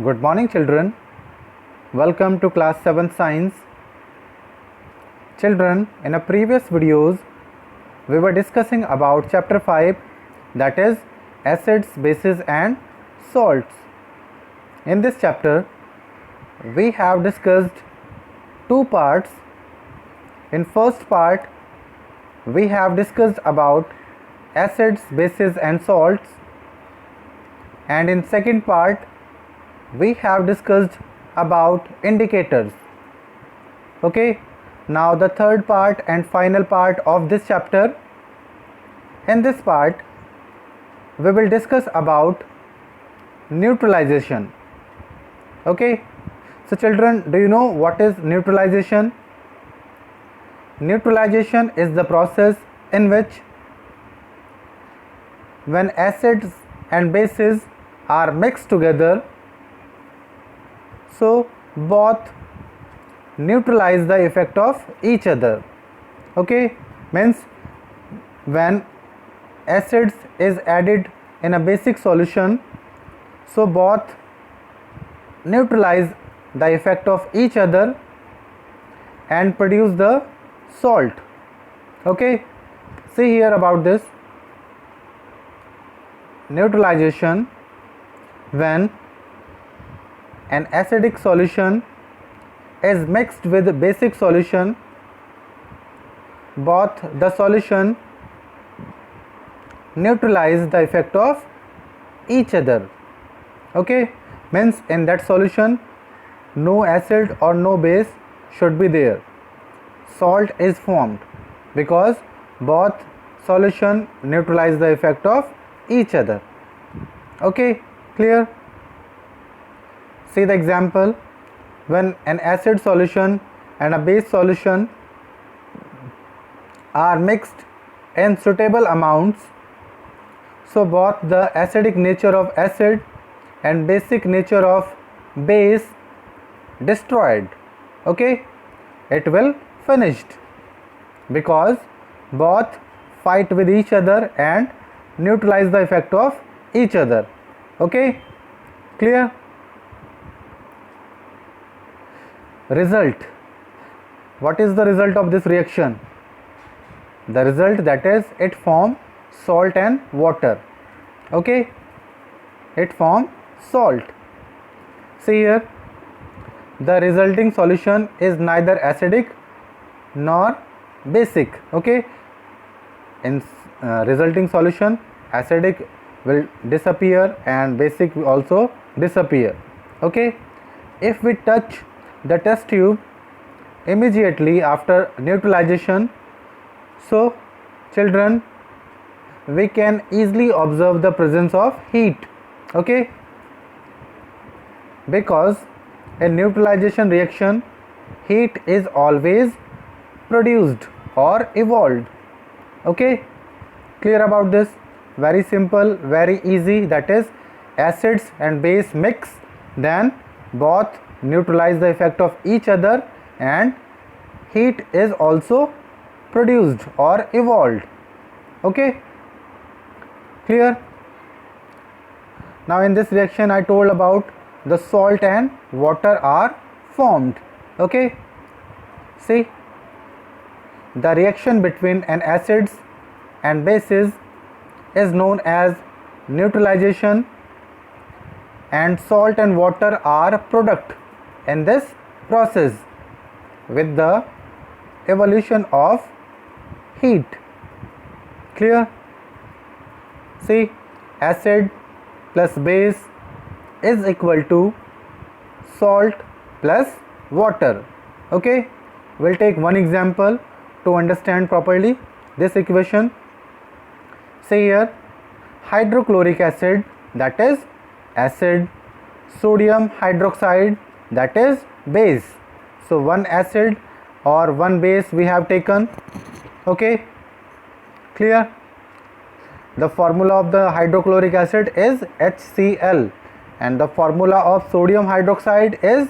Good morning, children. Welcome to class 7 science. Children, in a previous videos we were discussing about chapter 5, that is acids, bases and salts. In this chapter we have discussed two parts. In first part we have discussed about acids, bases and salts, and in second part we have discussed about indicators. Okay, now the third part and final part of this chapter. In this part we will discuss about neutralization. Okay, so children, do you know what is neutralization? Neutralization is the process in which when acids and bases are mixed together, so both neutralize the effect of each other. Okay, means when acids is added in a basic solution, so both neutralize the effect of each other and produce the salt. Okay, see here about this neutralization. When an acidic solution is mixed with basic solution, both the solution neutralize the effect of each other. Okay, means in that solution no acid or no base should be there. Salt is formed because both solution neutralize the effect of each other. Okay, clear? See the example. When an acid solution and a base solution are mixed in suitable amounts, so both the acidic nature of acid and basic nature of base destroyed. Okay, it will finished because both fight with each other and neutralize the effect of each other. Okay, clear? Result. What is the result of this reaction? The result, that is, it form salt and water. Okay, it form salt. See here, the resulting solution is neither acidic nor basic. Okay, in resulting solution acidic will disappear and basic will also disappear. Okay, if we touch the test tube immediately after neutralization, so children, we can easily observe the presence of heat. Okay, because in neutralization reaction heat is always produced or evolved. Okay, clear about this? Very simple, very easy. That is, acids and base mix, then both neutralize the effect of each other and heat is also produced or evolved. Okay, clear? Now in this reaction I told about the salt and water are formed. Okay, see, the reaction between an acids and bases is known as neutralization, and salt and water are product in this process with the evolution of heat. Clear? See, acid plus base is equal to salt plus water. Okay, we'll take one example to understand properly this equation. See here, hydrochloric acid, that is acid, sodium hydroxide, that is base. So one acid or one base we have taken. Okay, clear? The formula of the hydrochloric acid is HCl and the formula of sodium hydroxide is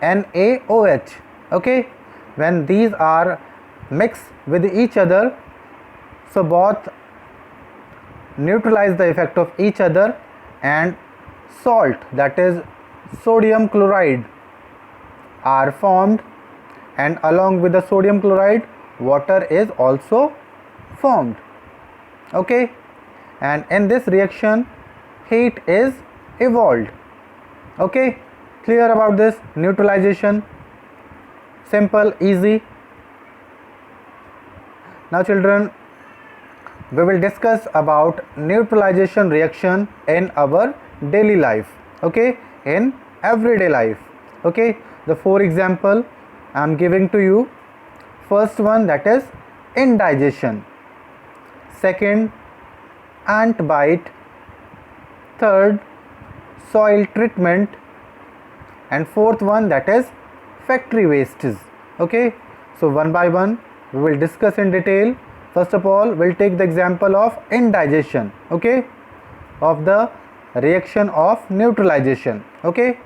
NaOH. Okay, when these are mixed with each other, so both neutralize the effect of each other and salt, that is sodium chloride are formed, and along with the sodium chloride water is also formed. Okay, and in this reaction heat is evolved. Okay, clear about this neutralization? Simple, easy. Now children, we will discuss about neutralization reaction in our daily life. Okay, in everyday life. Okay, the four example I am giving to you. First one, that is indigestion. Second, ant bite. Third, soil treatment. And fourth one, that is factory wastes. Okay, so one by one we will discuss in detail. First of all, we'll take the example of indigestion. Okay, of the reaction of neutralization. Okay,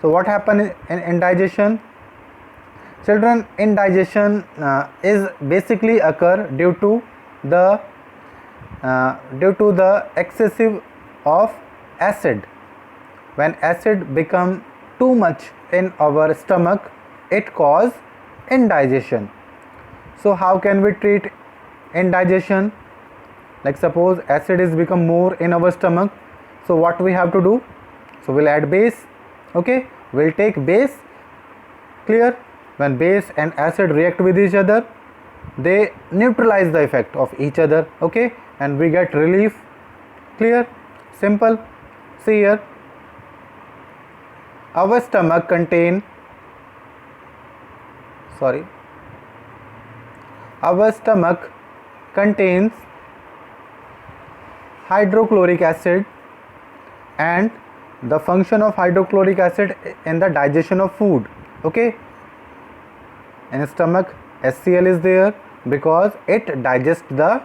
so what happens in indigestion? Children, indigestion is basically occur due to the excessive of acid. When acid become too much in our stomach, it cause indigestion. So how can we treat indigestion? Like suppose acid is become more in our stomach, so what we have to do? So we'll add base. Okay, we'll take base. Clear? When base and acid react with each other, they neutralize the effect of each other. Okay, and we get relief. Clear? Simple. See here, our stomach contain our stomach contains hydrochloric acid, and the function of hydrochloric acid in the digestion of food. Okay, in stomach HCl is there because it digests the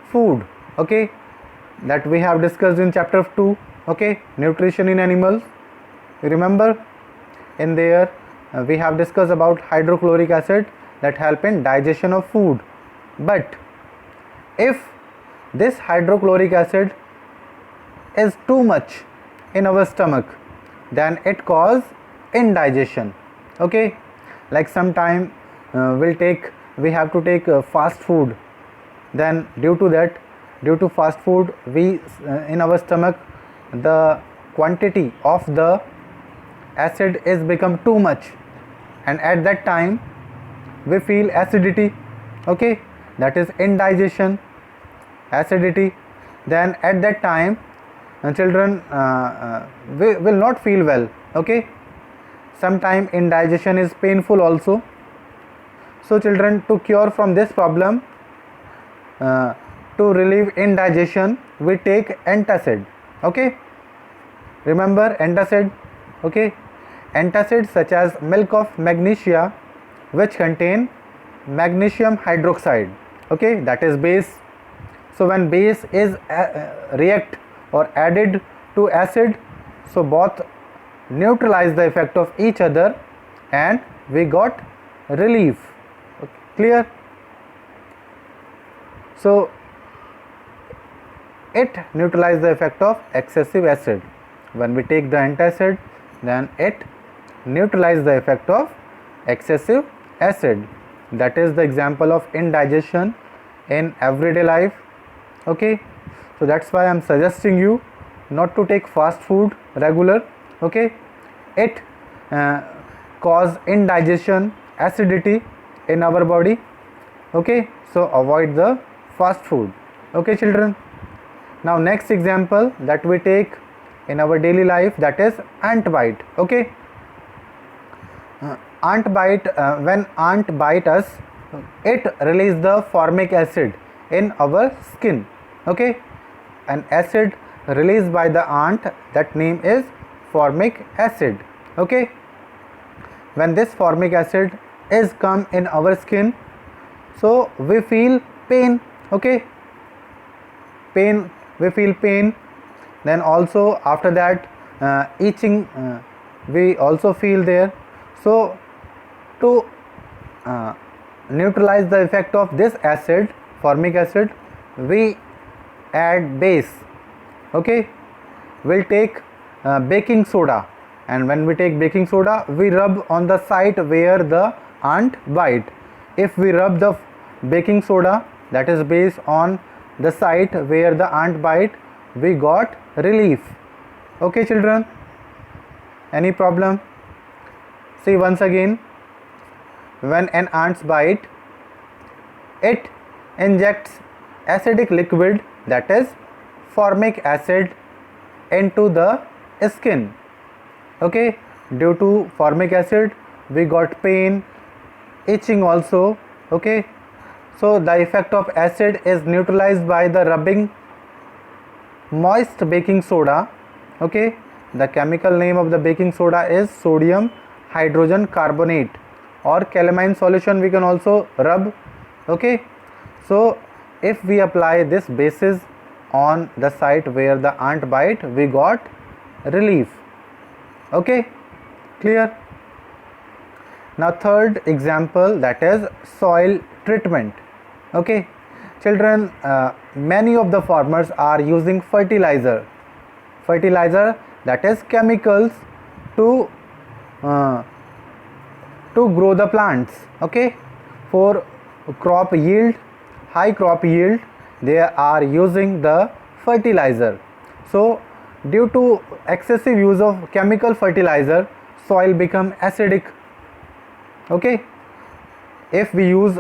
food. Okay, that we have discussed in chapter 2. Okay, nutrition in animals. You remember in there we have discussed about hydrochloric acid that help in digestion of food. But if this hydrochloric acid is too much in our stomach, then it cause indigestion. Okay, like sometime we have to take fast food, then due to fast food we in our stomach the quantity of the acid is become too much, and at that time we feel acidity. Okay, that is indigestion, acidity. Then at that time children we will not feel well. Okay, sometime indigestion is painful also. So children, to cure from this problem, to relieve indigestion, we take antacid. Okay, remember antacid? Okay, antacids such as milk of magnesia, which contain magnesium hydroxide. Okay, that is base. So when base is react or added to acid, so both neutralize the effect of each other and we got relief. Okay, clear? So it neutralizes the effect of excessive acid. When we take the antacid, then it neutralizes the effect of excessive acid. That is the example of indigestion in everyday life. Okay, so that's why I am suggesting you not to take fast food regular. Okay, it cause indigestion, acidity in our body. Okay, so avoid the fast food. Okay children, now next example that we take in our daily life, that is ant bite. Okay, ant bite, when ant bite us, it release the formic acid in our skin. Okay, an acid released by the ant, that name is formic acid. Okay, when this formic acid is come in our skin, so we feel pain. Okay, pain, we feel pain. Then also after that itching we also feel there. So to neutralize the effect of this acid, formic acid, we add base. Okay, we'll take baking soda. and when we take baking soda, we rub on the site where the ant bite. If we rub the baking soda, that is based on the site where the ant bite, we got relief. Okay children, any problem? See once again, when an ant bite, it injects acidic liquid, that is formic acid, into the skin. Okay, due to formic acid we got pain, itching also. Okay, so the effect of acid is neutralized by the rubbing moist baking soda. Okay, the chemical name of the baking soda is sodium hydrogen carbonate, or calamine solution we can also rub. Okay, so if we apply this basis on the site where the ant bite, we got relief. Okay, clear? Now third example, that is soil treatment. Okay children, many of the farmers are using fertilizer, that is chemicals, to grow the plants. Okay, for crop yield, high crop yield, they are using the fertilizer. So due to excessive use of chemical fertilizer, soil become acidic. Okay, if we use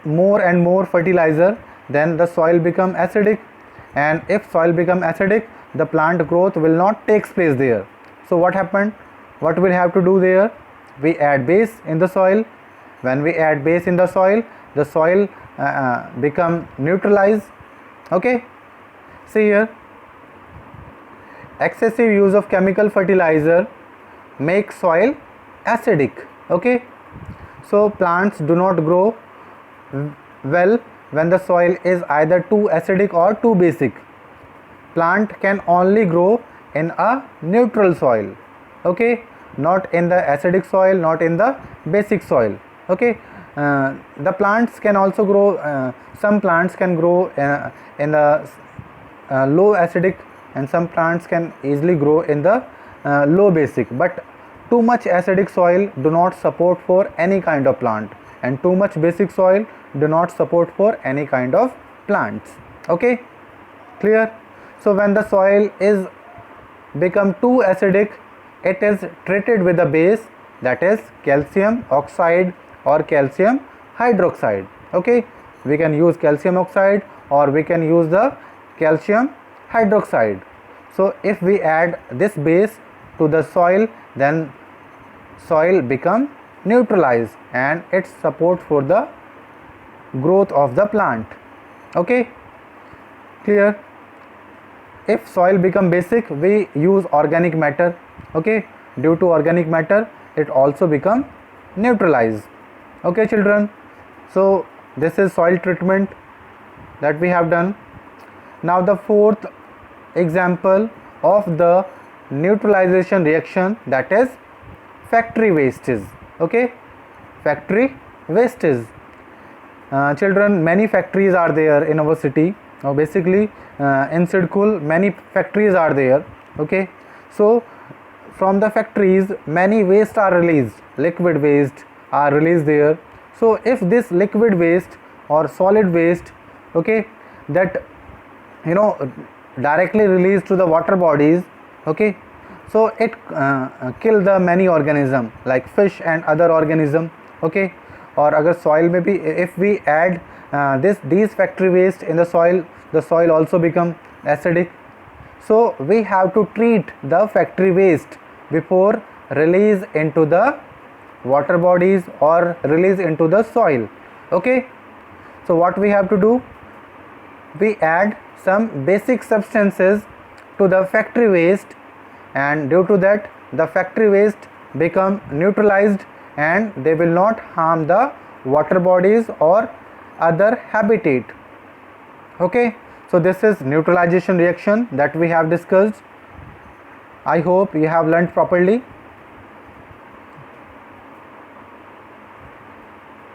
more and more fertilizer, then the soil become acidic, and if soil become acidic, the plant growth will not takes place there. So what happened? What we'll have to do there? We add base in the soil. When we add base in the soil become neutralized. Okay, see here, excessive use of chemical fertilizer makes soil acidic. Okay, so plants do not grow well when the soil is either too acidic or too basic. Plant can only grow in a neutral soil. Okay, not in the acidic soil, not in the basic soil. Okay, the plants can also grow, some plants can grow in the low acidic, and some plants can easily grow in the low basic, but too much acidic soil do not support for any kind of plant, and too much basic soil do not support for any kind of plants. Okay, clear? So when the soil is become too acidic, it is treated with a base, that is calcium oxide or calcium hydroxide. Okay, we can use calcium oxide or we can use the calcium hydroxide. So if we add this base to the soil, then soil become neutralized and it support for the growth of the plant. Okay, clear? If soil become basic, we use organic matter. Okay, due to organic matter, it also become neutralized. Okay children, so this is soil treatment that we have done. Now the fourth example of the neutralization reaction, that is factory wastes. Okay, factory wastes. Children, many factories are there in our city. Now basically in Sidkul many factories are there. Okay, so from the factories many waste are released, liquid waste are released there. So if this liquid waste or solid waste, okay, that directly released to the water bodies, okay, so it kill the many organism like fish and other organism. Okay, or agar soil may be, if we add these factory waste in the soil also become acidic. So we have to treat the factory waste before release into the water bodies or release into the soil. Okay, so what we have to do? We add some basic substances to the factory waste, and due to that the factory waste become neutralized and they will not harm the water bodies or other habitat. Okay, so this is neutralization reaction that we have discussed. I hope you have learned properly.